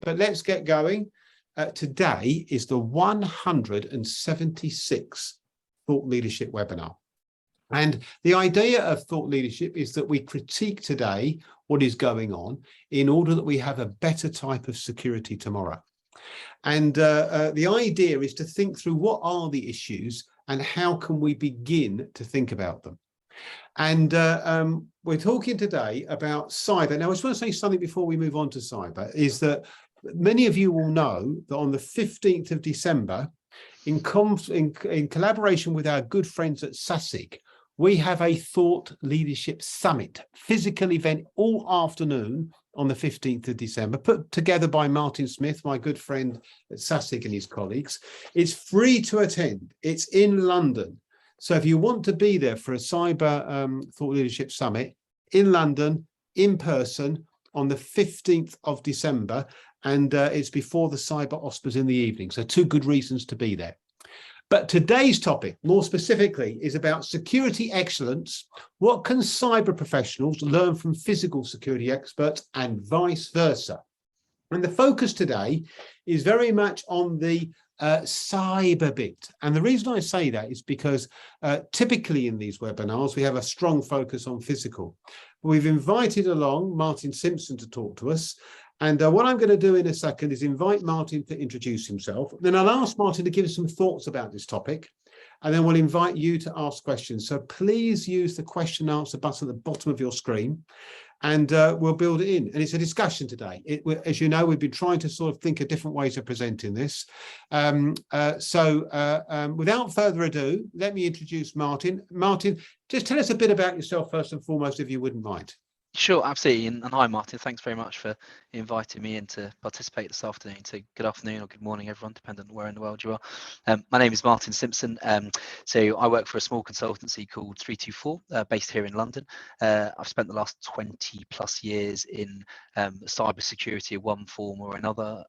but let's get going. Today is the 176th Thought Leadership webinar. And the idea of thought leadership is that we critique today what is going on in order that we have a better type of security tomorrow. And the idea is to think through what are the issues and how can we begin to think about them. And we're talking today about cyber. Now, I just want to say something before we move on to cyber, is that many of you will know that on the 15th of December, in collaboration with our good friends at SASIG, we have a Thought Leadership Summit, physical event all afternoon on the 15th of December, put together by Martin Smith, my good friend at SASIG and his colleagues. It's free to attend. It's in London. So if you want to be there for a Cyber Thought Leadership Summit in London, in person, on the 15th of December, and it's before the Cyber Ospers in the evening. So 2 good reasons to be there. But today's topic, more specifically, is about security excellence. What can cyber professionals learn from physical security experts and vice versa? And the focus today is very much on the cyber bit. And the reason I say that is because typically in these webinars, we have a strong focus on physical. We've invited along Martin Simpson to talk to us. And what I'm going to do in a second is invite Martin to introduce himself. Then I'll ask Martin to give us some thoughts about this topic. And then we'll invite you to ask questions. So please use the question and answer button at the bottom of your screen, and we'll build it in. And it's a discussion today. As you know, we've been trying to sort of think of different ways of presenting this. Without further ado, let me introduce Martin. Martin, just tell us a bit about yourself first and foremost, if you wouldn't mind. Sure, absolutely. And hi, Martin. Thanks very much for inviting me in to participate this afternoon. So good afternoon or good morning, everyone, depending on where in the world you are. My name is Martin Simpson. So I work for a small consultancy called ThreeTwoFour, based here in London. I've spent the last 20 plus years in cybersecurity of one form or another.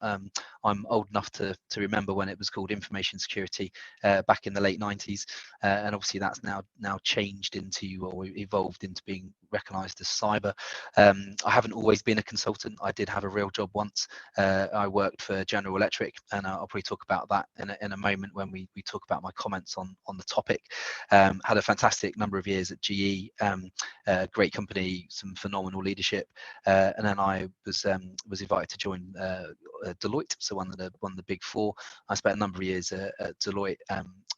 I'm old enough to remember when it was called information security back in the late 90s. And obviously that's now changed into, or evolved into, being recognised as cyber. I haven't always been a consultant. I did have a real job once. I worked for General Electric, and I'll probably talk about that in a moment when we talk about my comments on the topic. Had a fantastic number of years at GE, great company, some phenomenal leadership, and then I was invited to join Deloitte, so one of the big 4. I spent a number of years at Deloitte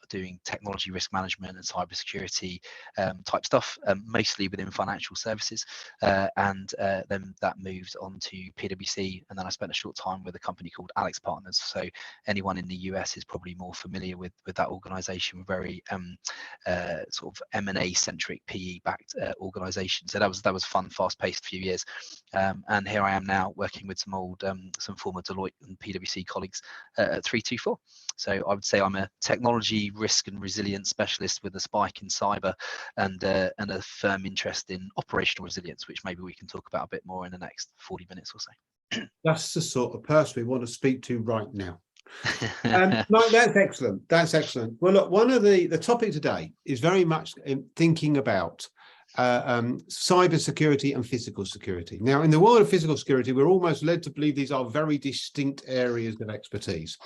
doing technology risk management and cybersecurity type stuff, mostly within financial services, and then that moved on to PwC, and then I spent a short time with a company called Alex Partners. So anyone in the US is probably more familiar with that organization, very sort of M&A centric PE backed organization. So that was fun, fast paced few years, and here I am now working with some former Deloitte and PwC colleagues at ThreeTwoFour. So I would say I'm a technology risk and resilience specialist with a spike in cyber and a firm interest in operational resilience, which maybe we can talk about a bit more in the next 40 minutes or so. That's the sort of person we want to speak to right now. No, that's excellent. That's excellent. Well, look, one of the topic today is very much thinking about cyber security and physical security. Now, in the world of physical security, we're almost led to believe these are very distinct areas of expertise.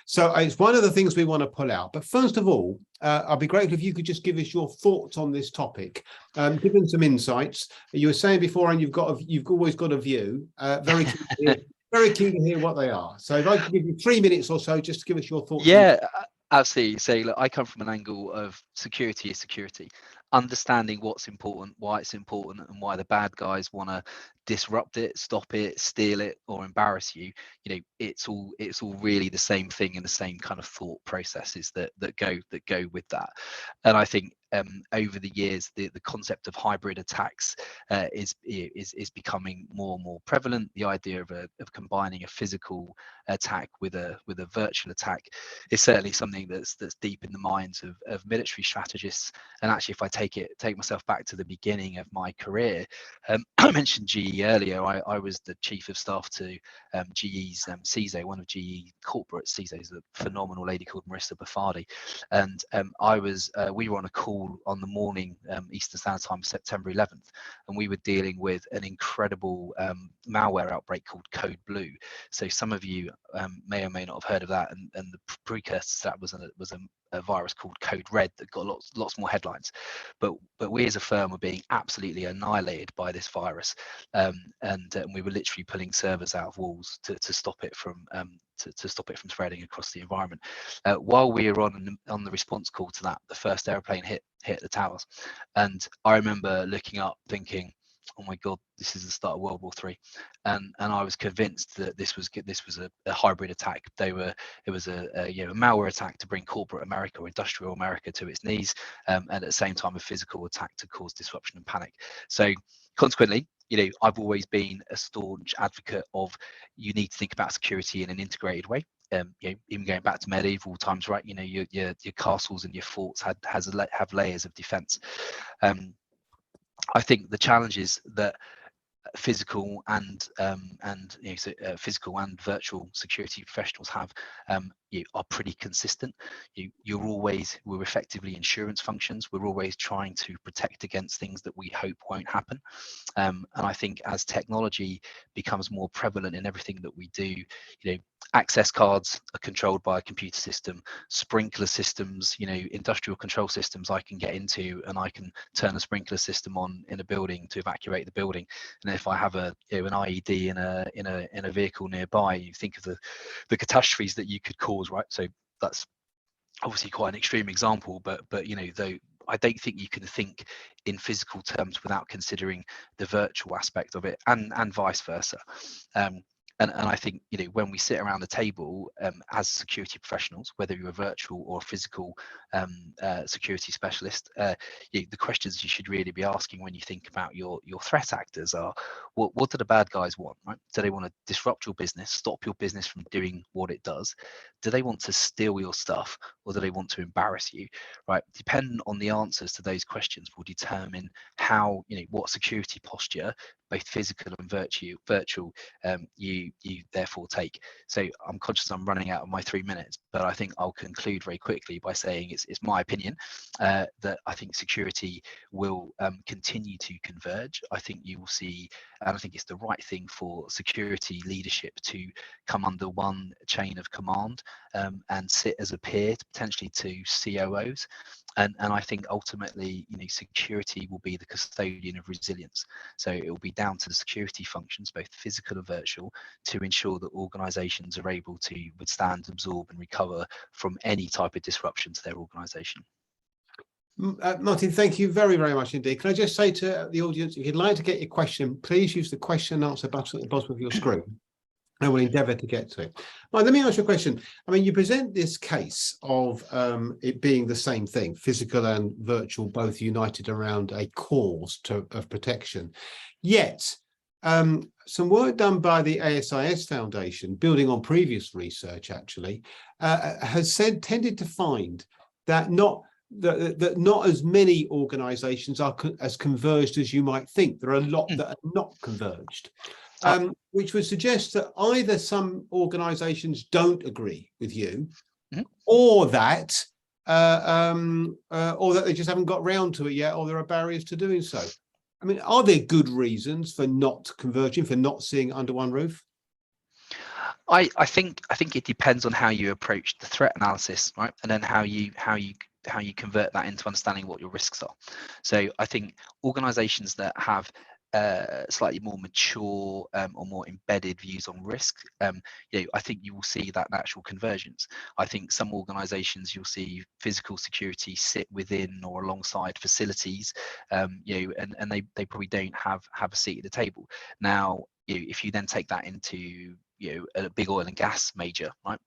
So it's one of the things we want to pull out. But first of all, I'd be grateful if you could just give us your thoughts on this topic, give them some insights. You were saying before, and you've always got a view. Very keen to hear what they are. So if I could give you 3 minutes or so, just to give us your thoughts. Yeah, absolutely. So look, I come from an angle of security is security. Understanding what's important, why it's important, and why the bad guys want to disrupt it, stop it, steal it, or embarrass you. You know, it's all really the same thing, and the same kind of thought processes that go with that. And I think over the years, the concept of hybrid attacks is becoming more and more prevalent. The idea of combining a physical attack with a virtual attack is certainly something that's deep in the minds of military strategists. And actually, if I take myself back to the beginning of my career, I mentioned GE earlier. I was the chief of staff to GE's CISO, one of GE corporate CISOs, a phenomenal lady called Marissa Buffardi, and we were on a call call on the morning Eastern Standard Time, September 11th, and we were dealing with an incredible malware outbreak called Code Blue. So some of you may or may not have heard of that, and the precursor to that was a virus called Code Red that got lots more headlines. But we as a firm were being absolutely annihilated by this virus, and we were literally pulling servers out of walls to stop it from spreading across the environment. While we were on the response call to that, the first airplane hit the towers, and I remember looking up thinking, oh my God, this is the start of World War III, and I was convinced that this was a hybrid attack. It was a malware attack to bring corporate America or industrial America to its knees, and at the same time a physical attack to cause disruption and panic. So consequently, I've always been a staunch advocate of you need to think about security in an integrated way. Even going back to medieval times, right? Your castles and your forts have layers of defense. I think the challenge is that physical and physical and virtual security professionals have are pretty consistent. We're effectively insurance functions. We're always trying to protect against things that we hope won't happen. And I think as technology becomes more prevalent in everything that we do, access cards are controlled by a computer system, sprinkler systems, industrial control systems I can get into, and I can turn a sprinkler system on in a building to evacuate the building. And if I have an IED in a vehicle nearby, you think of the catastrophes that you could cause, right? So that's obviously quite an extreme example, but though I don't think you can think in physical terms without considering the virtual aspect of it, and vice versa. And I think when we sit around the table as security professionals, whether you're a virtual or a physical security specialist, the questions you should really be asking when you think about your threat actors are, what do the bad guys want? Right? Do they want to disrupt your business, stop your business from doing what it does? Do they want to steal your stuff, or do they want to embarrass you? Right? Depending on the answers to those questions will determine how what security posture, both physical and virtual, you therefore take. So I'm conscious I'm running out of my 3 minutes, but I think I'll conclude very quickly by saying it's my opinion that I think security will continue to converge. I think you will see, and I think it's the right thing for security leadership to come under one chain of command and sit as a peer potentially to COOs. And I think ultimately, security will be the custodian of resilience. So it will be down to the security functions, both physical and virtual, to ensure that organizations are able to withstand, absorb, and recover from any type of disruption to their organization. Martin, thank you very, very much indeed. Can I just say to the audience, if you'd like to get your question, please use the question and answer button at the bottom of your screen. I will endeavour to get to it. Right, let me ask you a question. I mean, you present this case of it being the same thing, physical and virtual, both united around a cause of protection. Yet, some work done by the ASIS Foundation, building on previous research actually, has tended to find that not as many organisations are as converged as you might think. There are a lot that are not converged. Which would suggest that either some organisations don't agree with you, or that they just haven't got round to it yet, or there are barriers to doing so. I mean, are there good reasons for not converging, for not seeing under one roof? I think it depends on how you approach the threat analysis, right, and then how you convert that into understanding what your risks are. So I think organisations that have slightly more mature or more embedded views on risk, I think you will see that natural convergence. I think some organizations you'll see physical security sit within or alongside facilities, and they probably don't have a seat at the table. Now, if you then take that into a big oil and gas major, right?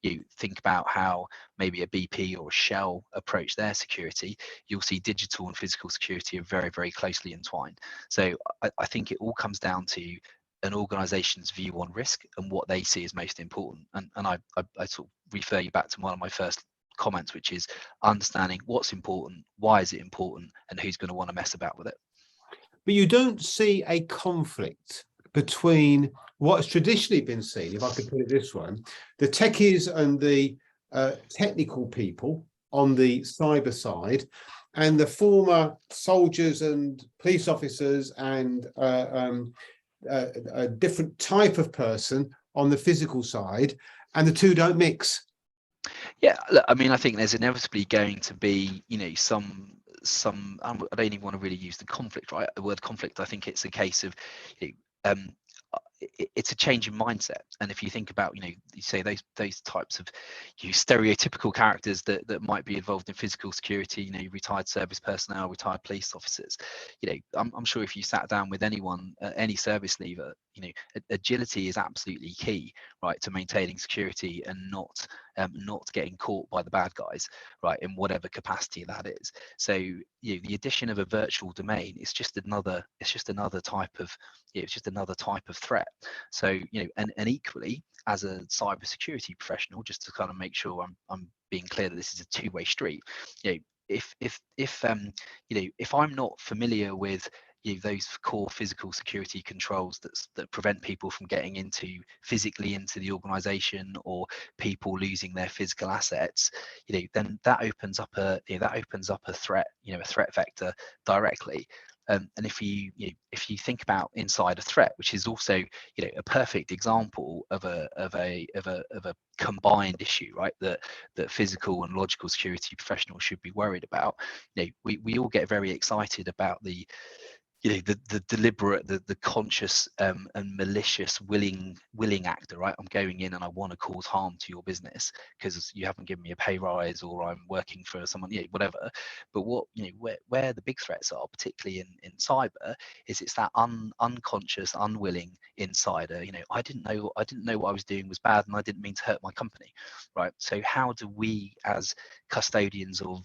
You think about how maybe a BP or a Shell approach their security, you'll see digital and physical security are very, very closely entwined. So I think it all comes down to an organization's view on risk and what they see as most important. And I sort of refer you back to one of my first comments, which is understanding what's important, why is it important, and who's going to want to mess about with it. But you don't see a conflict between what has traditionally been seen, if I could put it this way, the techies and the technical people on the cyber side, and the former soldiers and police officers and a different type of person on the physical side, and the two don't mix? Yeah, look, I mean, I think there's inevitably going to be, some I don't even want to really use the conflict, right? The word conflict. I think it's a case of, you know, it's a change in mindset. And if you think about, you say those types of stereotypical characters that might be involved in physical security, retired service personnel, retired police officers, I'm sure if you sat down with anyone, any service leaver, agility is absolutely key, right, to maintaining security and not getting caught by the bad guys, right, in whatever capacity that is. So the addition of a virtual domain is just another type of threat. So and equally, as a cybersecurity professional, just to kind of make sure I'm being clear that this is a two-way street, if I'm not familiar with those core physical security controls that prevent people from getting physically into the organization, or people losing their physical assets, then that opens up a threat, a threat vector directly. And if you think about insider threat, which is also a perfect example of a combined issue, right? That physical and logical security professionals should be worried about. We all get very excited about the deliberate, the conscious and malicious willing actor, right? I'm going in and I want to cause harm to your business because you haven't given me a pay rise, or I'm working for someone, whatever. But what where the big threats are, particularly in cyber, is it's that unconscious, unwilling insider. I didn't know what I was doing was bad, and I didn't mean to hurt my company, right? So how do we, as custodians of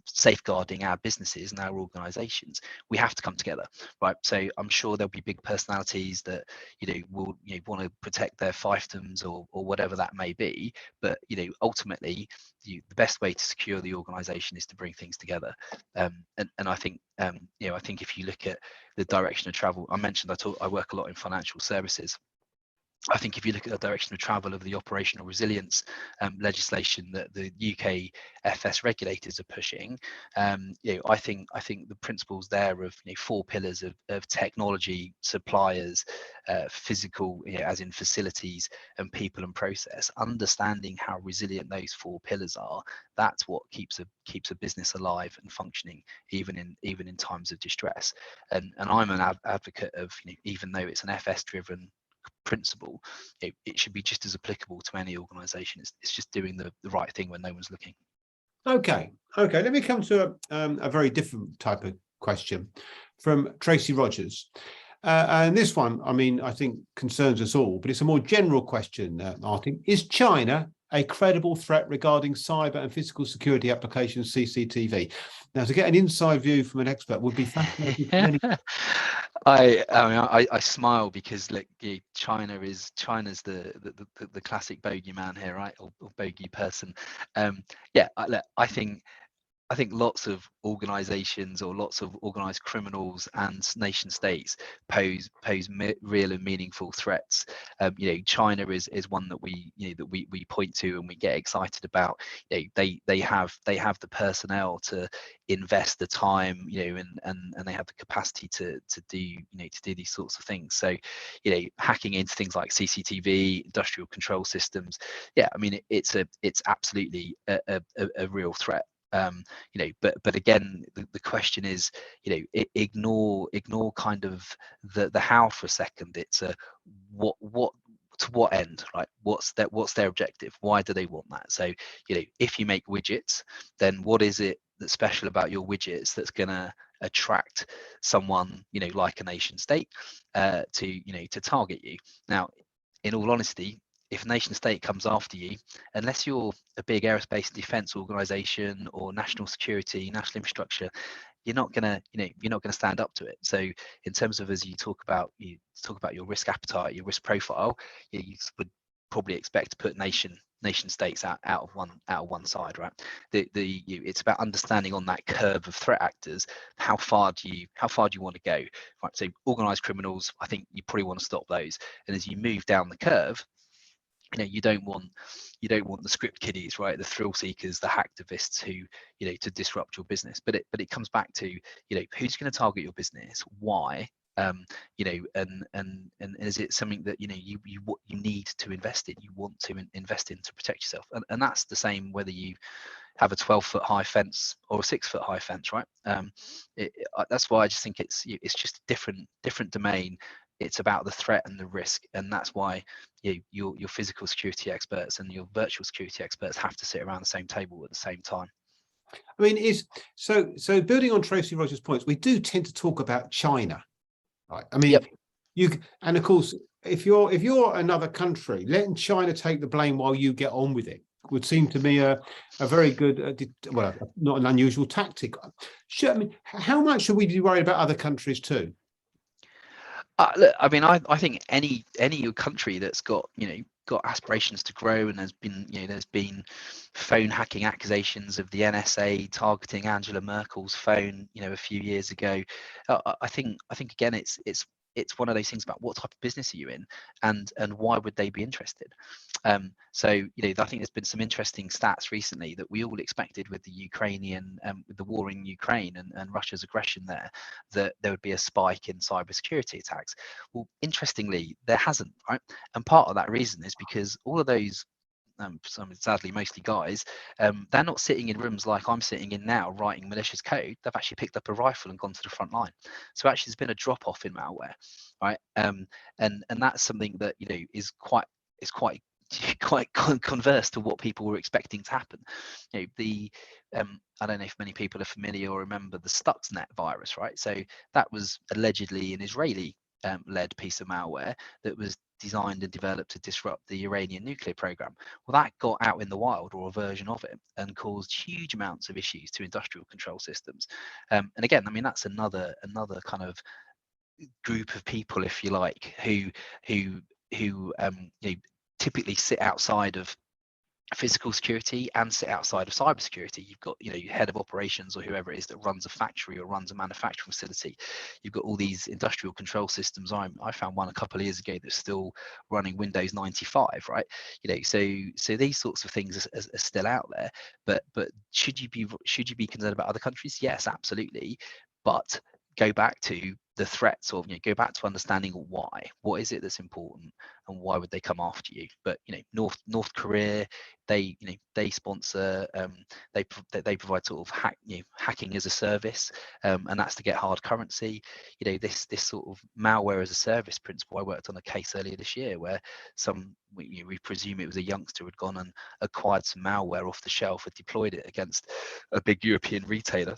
safeguarding our businesses and our organizations, we have to come together, right? So I'm sure there'll be big personalities that will want to protect their fiefdoms or whatever that may be, but ultimately the best way to secure the organization is to bring things together. And I think I think if you look at the direction of travel, I mentioned I work a lot in financial services. I think if you look at the direction of travel of the operational resilience legislation that the UK FS regulators are pushing, I think the principles there of 4 pillars of technology, suppliers, physical, as in facilities, and people and process, understanding how resilient those 4 pillars are, that's what keeps a business alive and functioning, even in times of distress. And I'm an advocate of, even though it's an FS driven principle, it should be just as applicable to any organization. It's just doing the right thing when no one's looking. Okay, let me come to a very different type of question from Tracy Rogers. And this one, I think concerns us all, but it's a more general question, Martin. Is China a credible threat regarding cyber and physical security applications, CCTV? Now, to get an inside view from an expert would be fascinating. I smile because China's the classic bogey man here, right, or bogey person. I think lots of organizations or lots of organized criminals and nation states pose real and meaningful threats. China is one that we point to and we get excited about. They have the personnel to invest the time, and they have the capacity to do these sorts of things. So, hacking into things like CCTV, industrial control systems, it's absolutely a real threat. But again, the question is, ignore kind of the how for a second. It's a what to what end, right? What's their objective? Why do they want that? So if you make widgets, then what is it that's special about your widgets that's going to attract someone like a nation state to target you? Now, in all honesty, if a nation state comes after you, unless you're a big aerospace and defense organization or national security, national infrastructure, you're not gonna stand up to it. So in terms of, as you talk about your risk appetite, your risk profile, you would probably expect to put nation states out of one side, right? It's about understanding on that curve of threat actors, how far do you want to go, right? So organized criminals, I think you probably want to stop those, and as you move down the curve, you don't want the script kiddies, right? The thrill seekers, the hacktivists who, to disrupt your business. But it comes back to, who's going to target your business, why, and is it something that you need to invest in, you want to invest in to protect yourself, and that's the same whether you have a 12-foot high fence or a 6-foot high fence, right? That's why I just think it's just a different domain. It's about the threat and the risk, and that's why your physical security experts and your virtual security experts have to sit around the same table at the same time. I mean, so building on Tracy Rogers' points, we do tend to talk about China, right? I mean, yep. And of course, if you're another country, letting China take the blame while you get on with it would seem to me a very good, well, not an unusual tactic. I mean, how much should we be worried about other countries too? Look, I mean, I think any country that's got aspirations to grow, and there's been phone hacking accusations of the NSA targeting Angela Merkel's phone, a few years ago. I think again, it's one of those things about what type of business are you in, and why would they be interested. So I think there's been some interesting stats recently that we all expected with the Ukrainian with the war in Ukraine and Russia's aggression there, that there would be a spike in cybersecurity attacks. Well, interestingly, there hasn't, right? And part of that reason is because all of those sadly mostly guys, they're not sitting in rooms like I'm sitting in now writing malicious code. They've actually picked up a rifle and gone to the front line. So actually there's been a drop off in malware, right? And that's something that is quite converse to what people were expecting to happen. I don't know if many people are familiar or remember the Stuxnet virus, right? So that was allegedly an Israeli led piece of malware that was designed and developed to disrupt the Iranian nuclear program. Well, that got out in the wild, or a version of it, and caused huge amounts of issues to industrial control systems. And again, I mean, that's another kind of group of people, if you like, who typically sit outside of physical security and sit outside of cybersecurity. You've got your head of operations or whoever it is that runs a factory or runs a manufacturing facility. You've got all these industrial control systems. I found one a couple of years ago that's still running Windows 95, right? So these sorts of things are still out there. But should you be concerned about other countries? Yes, absolutely. But go back to the threats, or go back to understanding why. What is it that's important, and why would they come after you? But North Korea, they sponsor, they provide sort of hacking as a service, and that's to get hard currency. This sort of malware as a service principle. I worked on a case earlier this year where we presume it was a youngster who had gone and acquired some malware off the shelf, had deployed it against a big European retailer,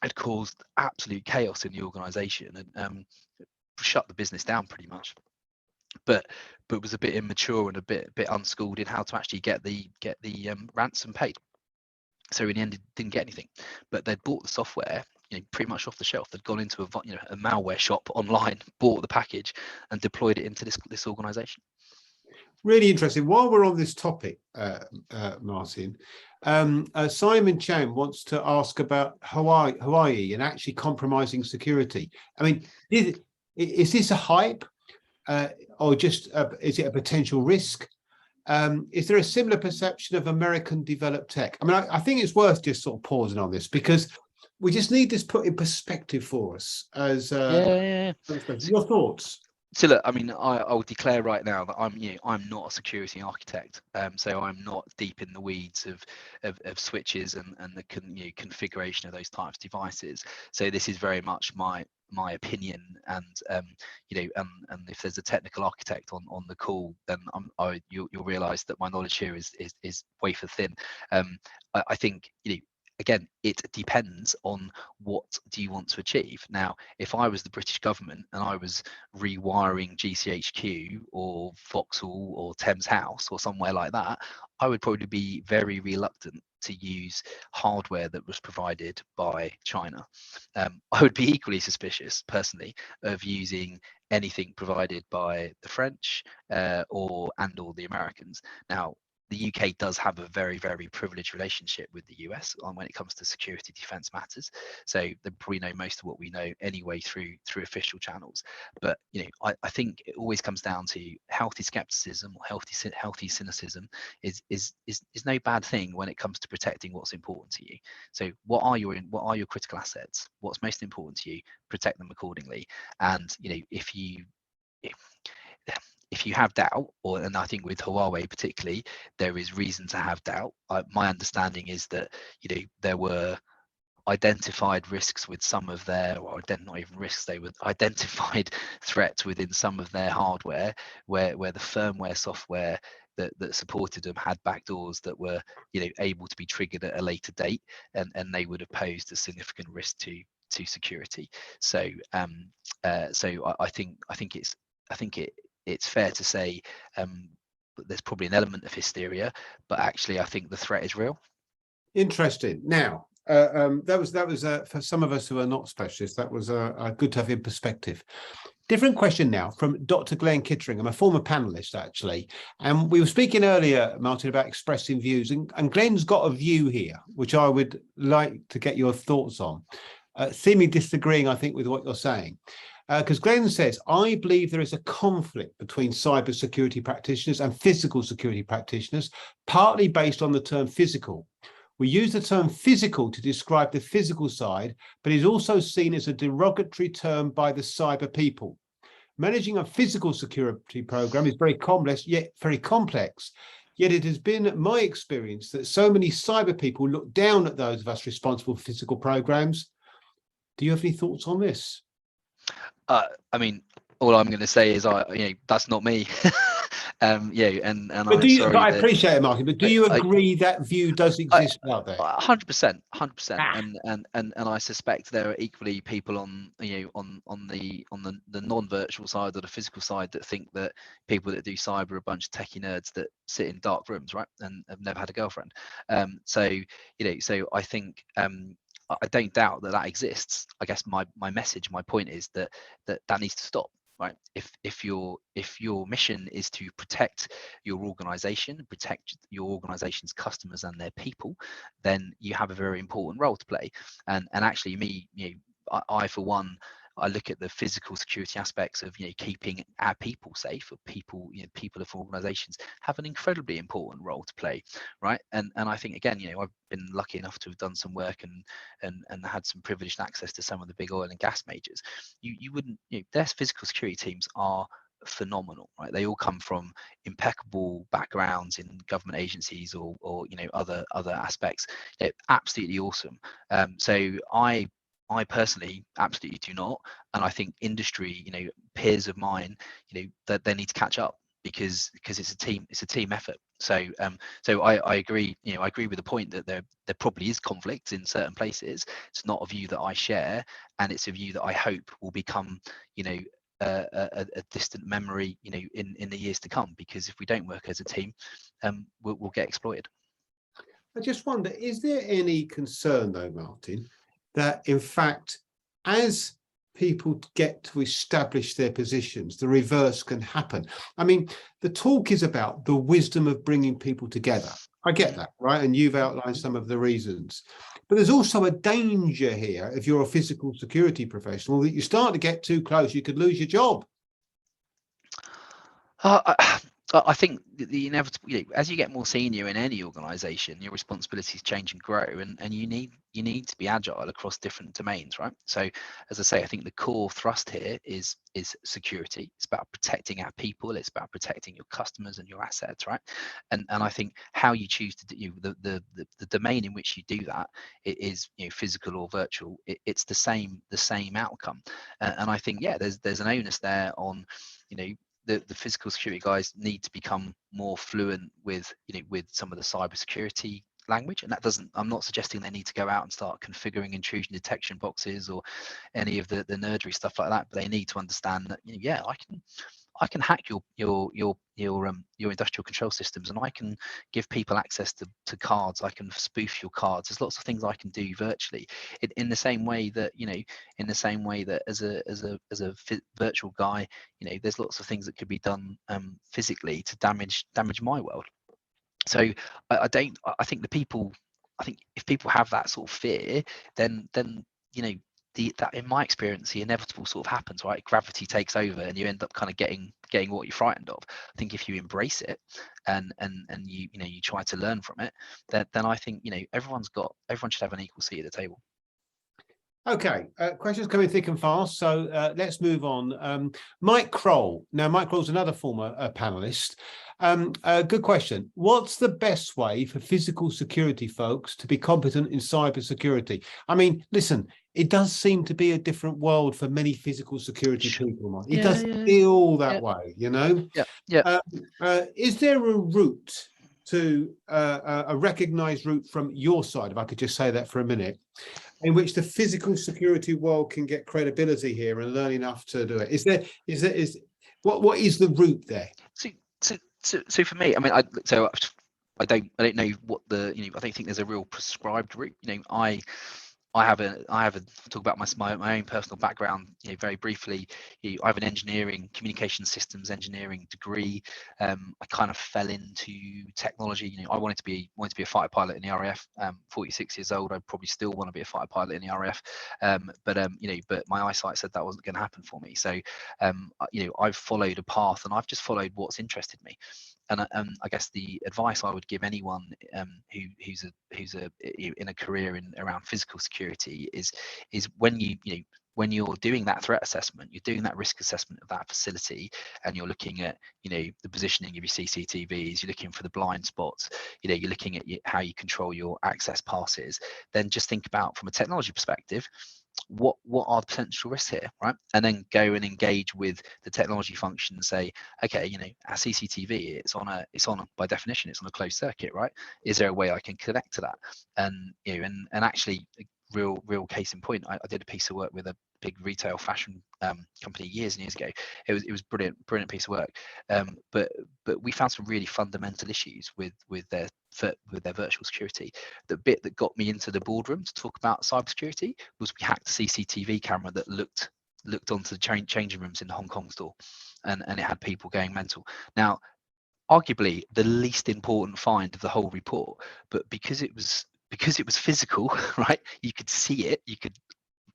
had caused absolute chaos in the organization, and shut the business down pretty much. But was a bit immature and a bit unschooled in how to actually get the ransom paid. So in the end, didn't get anything. But they'd bought the software pretty much off the shelf. They'd gone into a malware shop online, bought the package, and deployed it into this organization. Really interesting. While we're on this topic, Martin, Simon Chan wants to ask about Hawaii and actually compromising security. I mean, is this a hype, or just is it a potential risk? Is there a similar perception of American developed tech? I mean, I think it's worth just sort of pausing on this, because we just need this put in perspective for us. As your thoughts? So look, I mean, I'll declare right now that I'm not a security architect, so I'm not deep in the weeds of switches and the configuration of those types of devices. So this is very much my opinion, and and if there's a technical architect on the call, then you'll realise that my knowledge here is wafer thin. I think again, it depends on what do you want to achieve. Now, if I was the British government and I was rewiring GCHQ or Vauxhall or Thames House or somewhere like that, I would probably be very reluctant to use hardware that was provided by China. I would be equally suspicious, personally, of using anything provided by the French or the Americans. Now, the UK does have a very, very privileged relationship with the US when it comes to security defense matters. So they probably know most of what we know anyway through official channels. But I think it always comes down to healthy skepticism or healthy cynicism is no bad thing when it comes to protecting what's important to you. So what are your critical assets? What's most important to you? Protect them accordingly. And if you have doubt, and I think with Huawei particularly, there is reason to have doubt. My understanding is that there were identified risks with some of their, or not even risks, they were identified threats within some of their hardware, where the firmware software that supported them had backdoors that were able to be triggered at a later date, and they would have posed a significant risk to security. So I think it's fair to say that there's probably an element of hysteria, but actually I think the threat is real. Interesting. Now, that was for some of us who are not specialists, that was good to have in perspective. Different question now from Dr. Glenn Kittering. I'm a former panelist, actually. And we were speaking earlier, Martin, about expressing views. And Glenn's got a view here, which I would like to get your thoughts on. Seemingly disagreeing, I think, with what you're saying. Because Glenn says, I believe there is a conflict between cybersecurity practitioners and physical security practitioners, partly based on the term physical. We use the term physical to describe the physical side, but is also seen as a derogatory term by the cyber people. Managing a physical security program is very complex, yet it has been my experience that so many cyber people look down at those of us responsible for physical programs. Do you have any thoughts on this? I mean, all I'm going to say is, that's not me. And but I appreciate it, Martin. But do you agree that view does exist out there? 100%. And I suspect there are equally people on the non-virtual side or the physical side that think that people that do cyber are a bunch of techie nerds that sit in dark rooms, right, and have never had a girlfriend. So I think. I don't doubt that exists. I guess my message, my point is that needs to stop, right? If your mission is to protect your organization, protect your organization's customers and their people, then you have a very important role to play. And actually, I for one, I look at the physical security aspects of keeping our people safe, or people of organizations have an incredibly important role to play, right? And I think again, I've been lucky enough to have done some work and had some privileged access to some of the big oil and gas majors. You wouldn't, their physical security teams are phenomenal, right? They all come from impeccable backgrounds in government agencies or other aspects. They're absolutely awesome. So I personally absolutely do not, and I think industry, peers of mine, that they need to catch up because it's a team effort. So I agree. I agree with the point that there probably is conflict in certain places. It's not a view that I share, and it's a view that I hope will become, a distant memory, in the years to come. Because if we don't work as a team, we'll get exploited. I just wonder, is there any concern though, Martin, that in fact, as people get to establish their positions, the reverse can happen? I mean, the talk is about the wisdom of bringing people together. I get that, right? And you've outlined some of the reasons. But there's also a danger here, if you're a physical security professional, that you start to get too close, you could lose your job. I think the inevitable, as you get more senior in any organization, your responsibilities change and grow, and you need to be agile across different domains, right? So, as I say, I think the core thrust here is security. It's about protecting our people. It's about protecting your customers and your assets, right? And I think how you choose to do the domain in which you do that, it is physical or virtual. It's the same outcome, and I think there's an onus there on the physical security guys need to become more fluent with some of the cybersecurity language, and I'm not suggesting they need to go out and start configuring intrusion detection boxes or any of the nerdery stuff like that, but they need to understand that I can hack your industrial control systems, and I can give people access to cards. I can spoof your cards. There's lots of things I can do virtually. In the same way that as a virtual guy, there's lots of things that could be done physically to damage my world. So I don't. I think the people. I think if people have that sort of fear, then you know, that in my experience, the inevitable sort of happens, right? Gravity takes over, and you end up kind of getting what you're frightened of. I think if you embrace it, and you you try to learn from it, then I think everyone should have an equal seat at the table. Okay, questions coming thick and fast, so let's move on. Mike Kroll. Now, Mike Kroll's another former panelist. Good question. What's the best way for physical security folks to be competent in cyber security? I mean, listen, it does seem to be a different world for many physical security people, Mike. It does feel that way, you know? Yeah. Is there a route to a recognized route from your side, if I could just say that for a minute, in which the physical security world can get credibility here and learn enough to do it? What is the route there? So for me, I mean, I don't know what the I don't think there's a real prescribed route. I have a talk about my own personal background, very briefly. I have an engineering, communication systems engineering degree. I kind of fell into technology. I wanted to be a fighter pilot in the RAF. 46 years old, I probably still want to be a fighter pilot in the RAF. But my eyesight said that wasn't going to happen for me. So I've followed a path, and I've just followed what's interested me. And I guess the advice I would give anyone who's in a career around physical security is when when you're doing that threat assessment, you're doing that risk assessment of that facility, and you're looking at the positioning of your CCTVs, you're looking for the blind spots, you're looking at how you control your access passes. Then just think about, from a technology perspective, what are the potential risks here, right? And then go and engage with the technology function and say, okay, our CCTV, it's on by definition, it's on a closed circuit, right? Is there a way I can connect to that? And and actually, real case in point, I did a piece of work with a big retail fashion company years and years ago. It was brilliant piece of work. But we found some really fundamental issues with their virtual security. The bit that got me into the boardroom to talk about cybersecurity was we hacked a CCTV camera that looked onto the changing rooms in the Hong Kong store, and it had people going mental. Now, arguably the least important find of the whole report, but because it was physical, right? You could see it, you could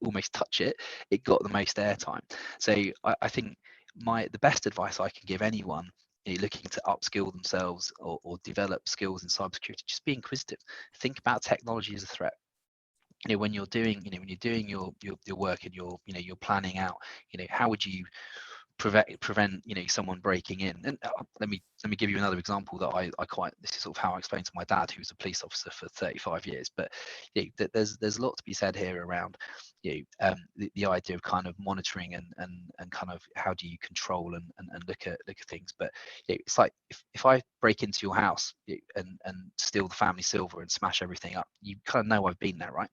almost touch it. It got the most airtime. So I think the best advice I can give anyone looking to upskill themselves or develop skills in cybersecurity, just be inquisitive. Think about technology as a threat. When you're doing your work, and you're planning out, how would you prevent someone breaking in? And let me give you another example that I quite, this is sort of how I explained to my dad, who was a police officer for 35 years. But there's a lot to be said here around the idea of kind of monitoring and kind of how do you control and look at things. But it's like, if I break into your house and steal the family silver and smash everything up, you kind of know I've been there, right?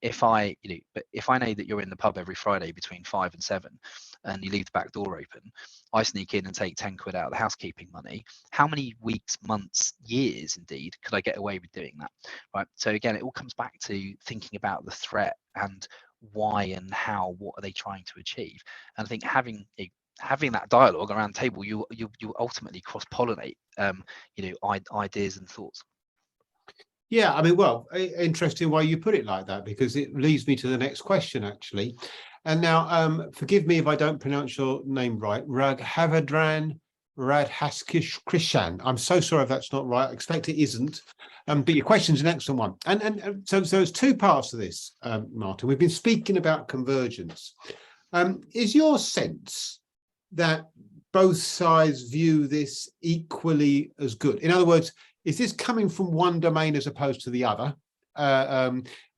If I know that you're in the pub every Friday between 5 and 7, and you leave the back door open, I sneak in and take 10 quid out of the housekeeping money, how many weeks, months, years indeed could I get away with doing that, right? So again, it all comes back to thinking about the threat and why and how, what are they trying to achieve. And I think having that dialogue around the table, you ultimately cross-pollinate ideas and thoughts. Yeah, I mean, well, interesting way you put it like that, because it leads me to the next question, actually. And now, forgive me if I don't pronounce your name right, Raghavendran Radhakrishnan. I'm so sorry if that's not right. I expect it isn't. But your question's an excellent one. And so there's two parts to this, Martin. We've been speaking about convergence. Is your sense that both sides view this equally as good? In other words, is this coming from one domain as opposed to the other?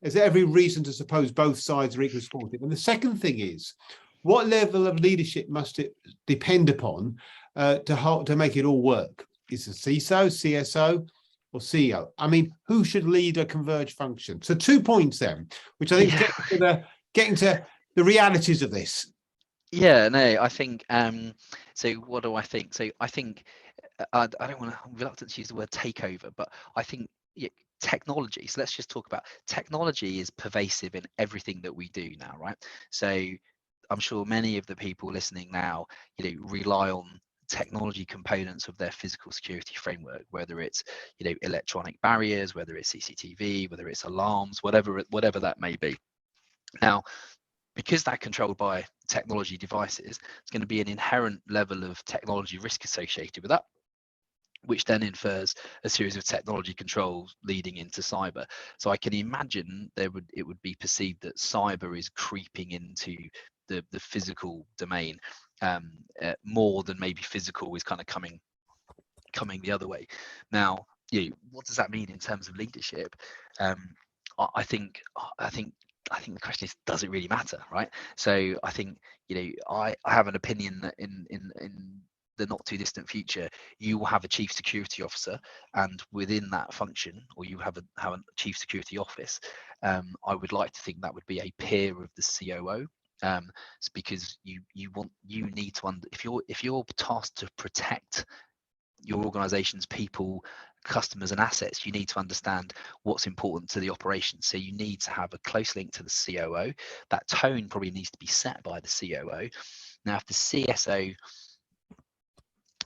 Is there every reason to suppose both sides are equally supportive? And the second thing is, what level of leadership must it depend upon to make it all work? Is it CISO, CSO, or CEO? I mean, who should lead a converged function? So 2 points then, which I think is getting to the realities of this. Yeah, no, I think, so what do I think? So I think, I don't want to, I'm reluctant to use the word takeover, but I think technology, so let's just talk about technology, is pervasive in everything that we do now, right? So I'm sure many of the people listening now, rely on technology components of their physical security framework, whether it's electronic barriers, whether it's CCTV, whether it's alarms, whatever that may be. Now, because they're controlled by technology devices, it's going to be an inherent level of technology risk associated with that, which then infers a series of technology controls leading into cyber. So I can imagine it would be perceived that cyber is creeping into the physical domain more than maybe physical is kind of coming the other way. Now, what does that mean in terms of leadership? I think the question is, does it really matter, right? So I think I have an opinion that in the not too distant future, you will have a chief security officer, and within that function, or you have a chief security office. I would like to think that would be a peer of the COO. It's because you need to if you're tasked to protect your organization's people, customers and assets, you need to understand what's important to the operation. So you need to have a close link to the COO. That tone probably needs to be set by the COO. Now, if the CSO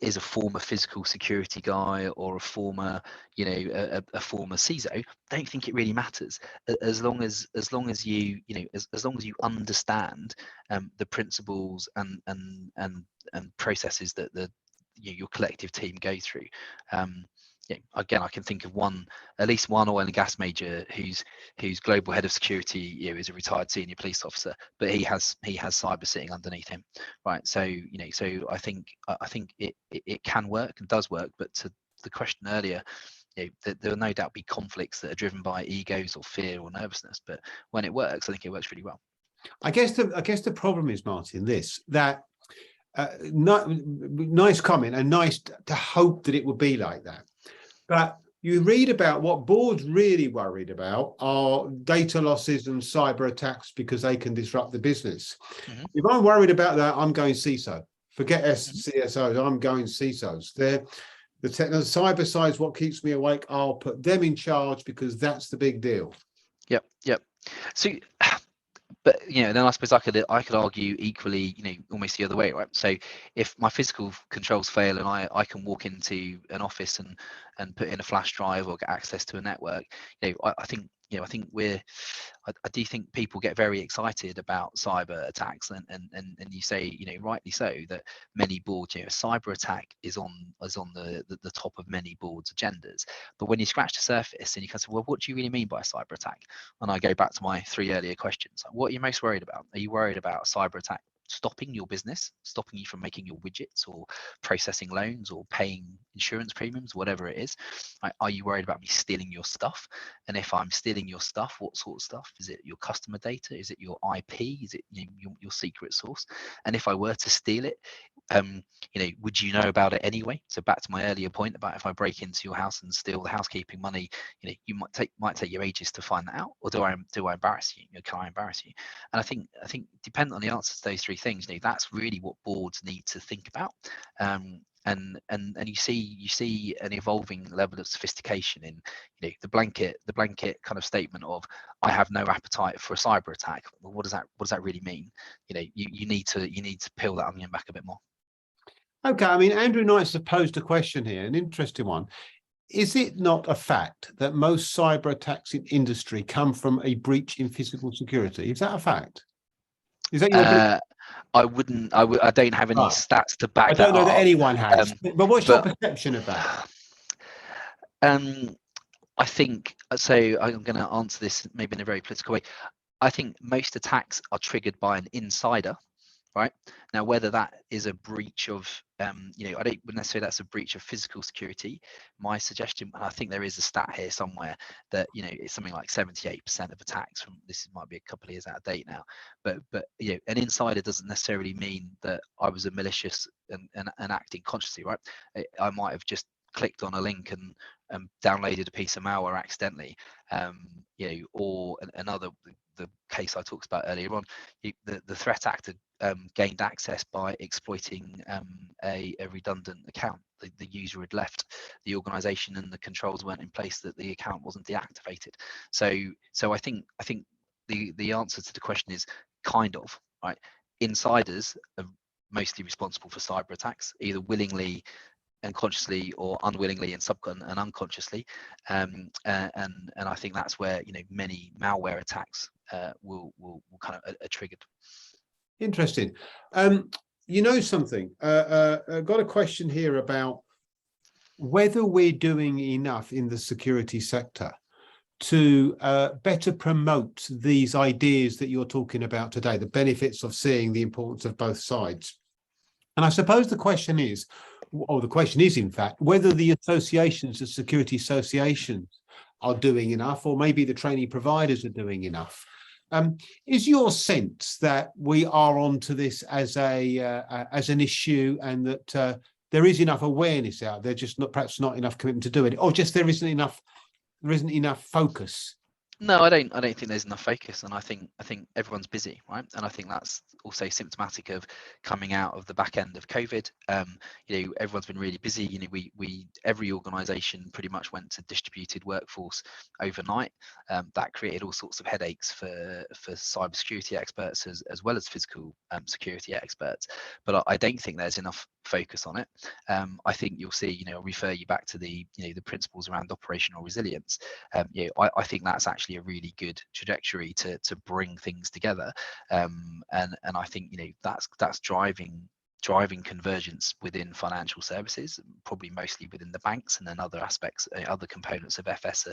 is a former physical security guy or a former a former CISO, don't think it really matters, as long as you as long as you understand the principles and processes that your collective team go through. Again, I can think of at least one oil and gas major whose global head of security is a retired senior police officer, but he has cyber sitting underneath him, right? So so I think it can work and does work, but to the question earlier, there will no doubt be conflicts that are driven by egos or fear or nervousness, but when it works, I think it works really well. I guess the problem is, Martin, that nice comment, and nice to hope that it would be like that. But you read about what boards really worried about are data losses and cyber attacks because they can disrupt the business. Mm-hmm. If I'm worried about that, I'm going CISO. Forget CSOs, I'm going CISOs. The cyber side is what keeps me awake. I'll put them in charge because that's the big deal. Yep. So, but then I suppose I could argue equally, almost the other way, right? So if my physical controls fail and I can walk into an office and put in a flash drive or get access to a network, I think I do think people get very excited about cyber attacks, and you say, rightly so, that many boards, a cyber attack is on the top of many boards' agendas. But when you scratch the surface and you can say, well, what do you really mean by a cyber attack? And I go back to my 3 earlier questions. What are you most worried about? Are you worried about a cyber attack stopping your business, stopping you from making your widgets or processing loans or paying insurance premiums, whatever it is? Are you worried about me stealing your stuff? And if I'm stealing your stuff, what sort of stuff? Is it your customer data? Is it your IP? Is it your secret source? And if I were to steal it, would you know about it anyway? So back to my earlier point about if I break into your house and steal the housekeeping money, you might take you ages to find that out, or do I embarrass you? Can I embarrass you? And I think depending on the answers to those three things, that's really what boards need to think about. And you see an evolving level of sophistication in the blanket kind of statement of, I have no appetite for a cyber attack. Well, what does that really mean? You need to peel that onion back a bit more. Okay, I mean, Andrew Knight's posed a question here, an interesting one. Is it not a fact that most cyber attacks in industry come from a breach in physical security? Is that a fact? Is that your I don't have any stats to back that up. I don't know that anyone has. But what's your perception of that? I think so. I'm going to answer this maybe in a very political way. I think most attacks are triggered by an insider. Right now, whether that is a breach of, I don't necessarily that's a breach of physical security. My suggestion, and I think there is a stat here somewhere, that it's something like 78% of attacks from this might be a couple of years out of date now, but an insider doesn't necessarily mean that I was a malicious and acting consciously, right? I might have just clicked on a link and downloaded a piece of malware accidentally, or another. The case I talked about earlier on, the threat actor gained access by exploiting a redundant account. The user had left the organization and the controls weren't in place, that the account wasn't deactivated. So I think the answer to the question is kind of right. Insiders mostly responsible for cyber attacks, either willingly and consciously or unwillingly and and unconsciously, and I think that's where many malware attacks will kind of are triggered. Interesting. Something. I got a question here about whether we're doing enough in the security sector to better promote these ideas that you're talking about today, the benefits of seeing the importance of both sides. And I suppose the question is, in fact, whether the associations, the security associations, are doing enough, or maybe the training providers are doing enough. Is your sense that we are onto this as an issue, and that there is enough awareness out there, just perhaps not enough commitment to do it, or just there isn't enough focus? No, I don't think there's enough focus, and I think everyone's busy, right? And I think that's also symptomatic of coming out of the back end of COVID. Everyone's been really busy. Every organisation pretty much went to distributed workforce overnight. That created all sorts of headaches for cybersecurity experts as well as physical security experts. But I don't think there's enough focus on it. I think you'll see. I'll refer you back to the principles around operational resilience. I think that's actually a really good trajectory to bring things together, and I think that's driving convergence within financial services, probably mostly within the banks, and then other aspects, other components of FS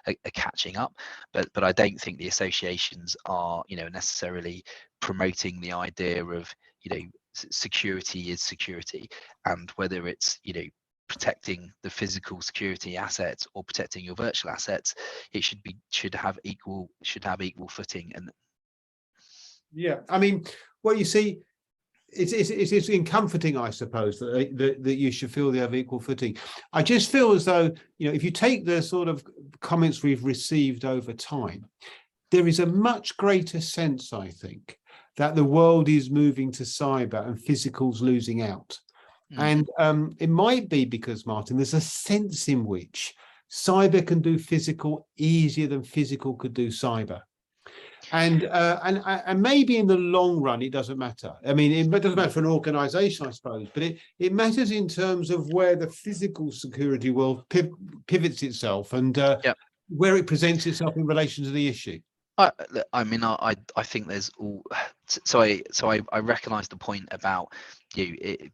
are catching up. But I don't think the associations are necessarily promoting the idea of security is security, and whether it's protecting the physical security assets or protecting your virtual assets, it should have equal footing. And yeah, I mean, well, you see, it's comforting, I suppose, that you should feel they have equal footing. I just feel as though, if you take the sort of comments we've received over time, there is a much greater sense, I think, that the world is moving to cyber and physical's losing out. And it might be because, Martin, there's a sense in which cyber can do physical easier than physical could do cyber. And maybe in the long run, it doesn't matter. I mean, it doesn't matter for an organization, I suppose, but it matters in terms of where the physical security world pivots itself and where it presents itself in relation to the issue. I think there's all. So I recognise the point about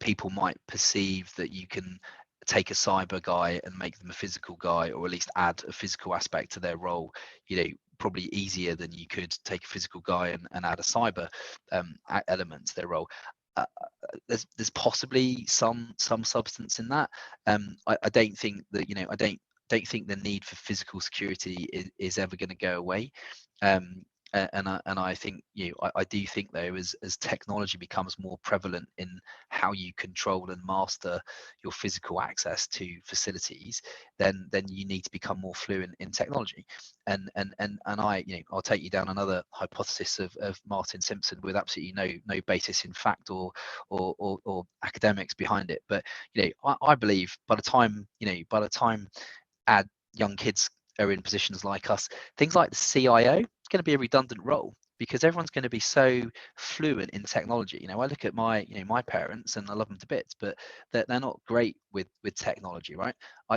people might perceive that you can take a cyber guy and make them a physical guy, or at least add a physical aspect to their role, probably easier than you could take a physical guy and add a cyber element to their role. There's possibly some substance in that. I don't think that I don't think the need for physical security is ever going to go away. And I think I do think, though, as technology becomes more prevalent in how you control and master your physical access to facilities, then you need to become more fluent in technology. And I'll take you down another hypothesis of Martin Simpson with absolutely no basis in fact or academics behind it. But I believe by the time young kids are in positions like us, things like the CIO is going to be a redundant role, because everyone's going to be so fluent in technology. I look at my parents, and I love them to bits, but they're not great with technology, right?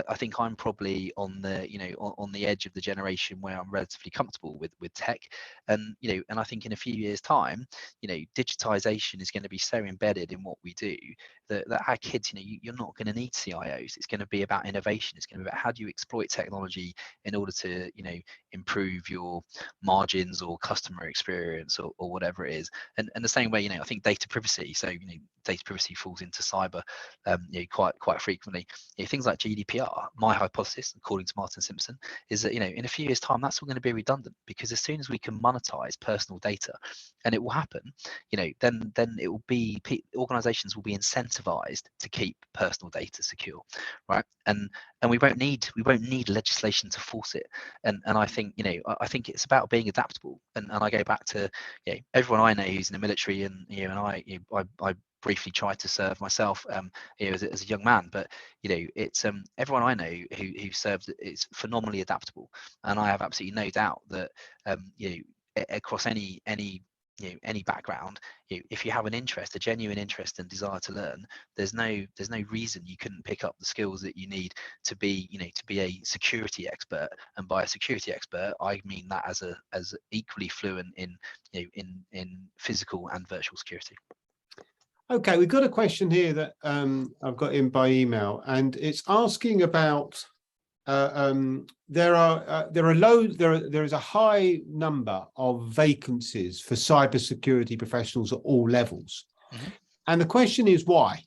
I think I'm probably on the edge of the generation where I'm relatively comfortable with tech, and and I think in a few years' time, digitization is going to be so embedded in what we do that our kids, you're not going to need CIOs. It's going to be about innovation. It's going to be about how do you exploit technology in order to improve your margins or customer experience or whatever it is. And the same way, I think data privacy. So data privacy falls into cyber quite frequently. Things like GDPR. My hypothesis, according to Martin Simpson, is that in a few years' time that's all going to be redundant, because as soon as we can monetize personal data, and it will happen, then it will be, organizations will be incentivized to keep personal data secure, right? And we won't need legislation to force it. And I think I think it's about being adaptable. And I go back to everyone I know who's in the military, and I briefly tried to serve myself as a young man, but it's everyone I know who served is phenomenally adaptable, and I have absolutely no doubt that across any any background, if you have an interest, a genuine interest and desire to learn, there's no reason you couldn't pick up the skills that you need to be a security expert. And by a security expert, I mean that as equally fluent in in physical and virtual security. Okay, we've got a question here that I've got in by email, and it's asking about there is a high number of vacancies for cybersecurity professionals at all levels. Mm-hmm. And the question is why?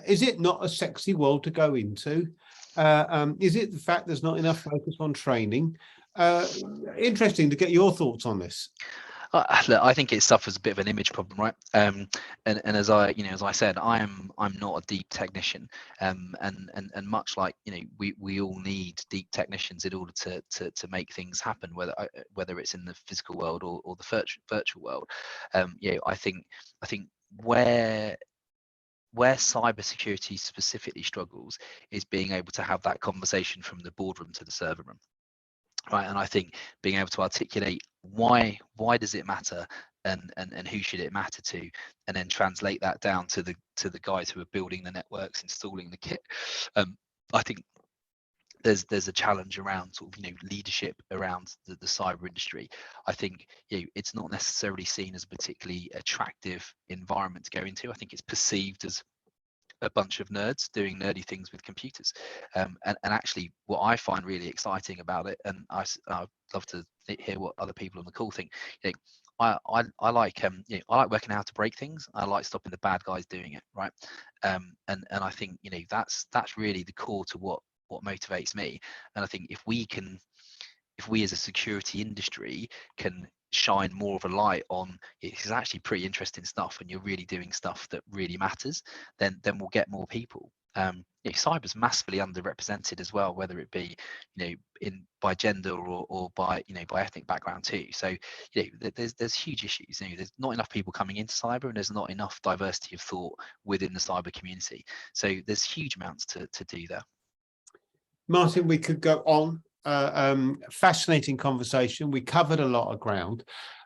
Is it not a sexy world to go into? Is it the fact there's not enough focus on training? Interesting to get your thoughts on this. Look, I think it suffers a bit of an image problem, right? And as I said, I'm not a deep technician, and much like we all need deep technicians in order to make things happen, whether it's in the physical world or the virtual world. I think where cybersecurity specifically struggles is being able to have that conversation from the boardroom to the server room. Right, and I think being able to articulate why does it matter, and who should it matter to, and then translate that down to the guys who are building the networks, installing the kit. I think there's a challenge around sort of leadership around the cyber industry. I think it's not necessarily seen as a particularly attractive environment to go into. I think it's perceived as a bunch of nerds doing nerdy things with computers, and actually what I find really exciting about it, and I'd love to hear what other people on the call think. I like I like working out how to break things. I like stopping the bad guys doing it, right? And I think that's really the core to what motivates me. And I think if we as a security industry can shine more of a light on it's actually pretty interesting stuff and you're really doing stuff that really matters, then we'll get more people. Cyber's massively underrepresented as well, whether it be by gender or by by ethnic background too. So there's huge issues. There's not enough people coming into cyber, and there's not enough diversity of thought within the cyber community. So there's huge amounts to do there. Martin, we could go on. Fascinating conversation. We covered a lot of ground.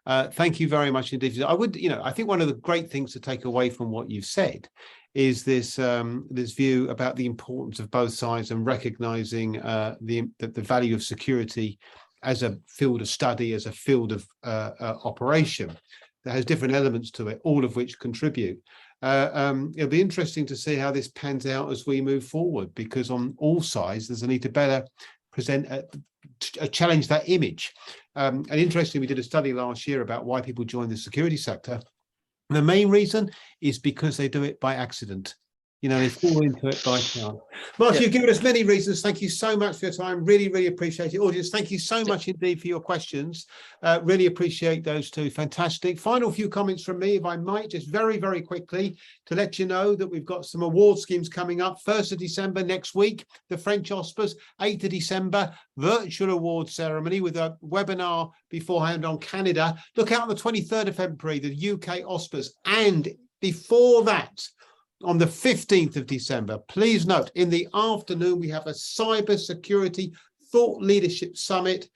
Thank you very much indeed. I think one of the great things to take away from what you've said is this view about the importance of both sides and recognizing the value of security as a field of study, as a field of operation that has different elements to it, all of which contribute. It'll be interesting to see how this pans out as we move forward, because on all sides there's a need to better present challenge that image. And interestingly, we did a study last year about why people join the security sector. The main reason is because they do it by accident. They fall into it by chance. Martin, you've given us many reasons. Thank you so much for your time. Really, really appreciate it. Audience, thank you so much indeed for your questions. Really appreciate those too. Fantastic. Final few comments from me, if I might, just very, very quickly to let you know that we've got some award schemes coming up. 1st of December next week, the French Oscars. 8th of December, virtual award ceremony with a webinar beforehand on Canada. Look out on the 23rd of February, the UK Oscars. And before that, on the 15th of December, please note, in the afternoon, we have a cyber security thought leadership summit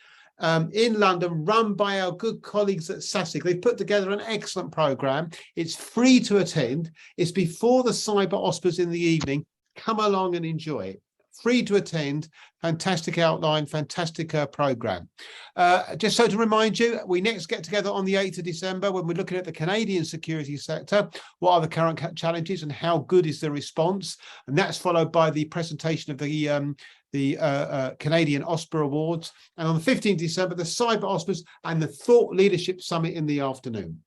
in London, run by our good colleagues at SASIC. They've put together an excellent program. It's free to attend. It's before the Cyber Oscars in the evening. Come along and enjoy it. Free to attend, fantastic outline, fantastic program. Just so to remind you, we next get together on the 8th of December when we're looking at the Canadian security sector. What are the current challenges and how good is the response? And that's followed by the presentation of the Canadian OSPA Awards. And on the 15th of December, the Cyber OSPAs and the Thought Leadership Summit in the afternoon.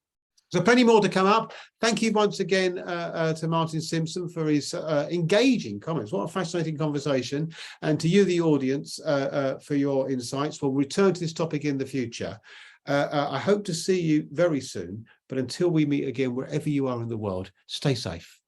So plenty more to come up. Thank you once again to Martin Simpson for his engaging comments. What a fascinating conversation. And to you, the audience, for your insights. We'll return to this topic in the future. I hope to see you very soon. But until we meet again, wherever you are in the world, stay safe.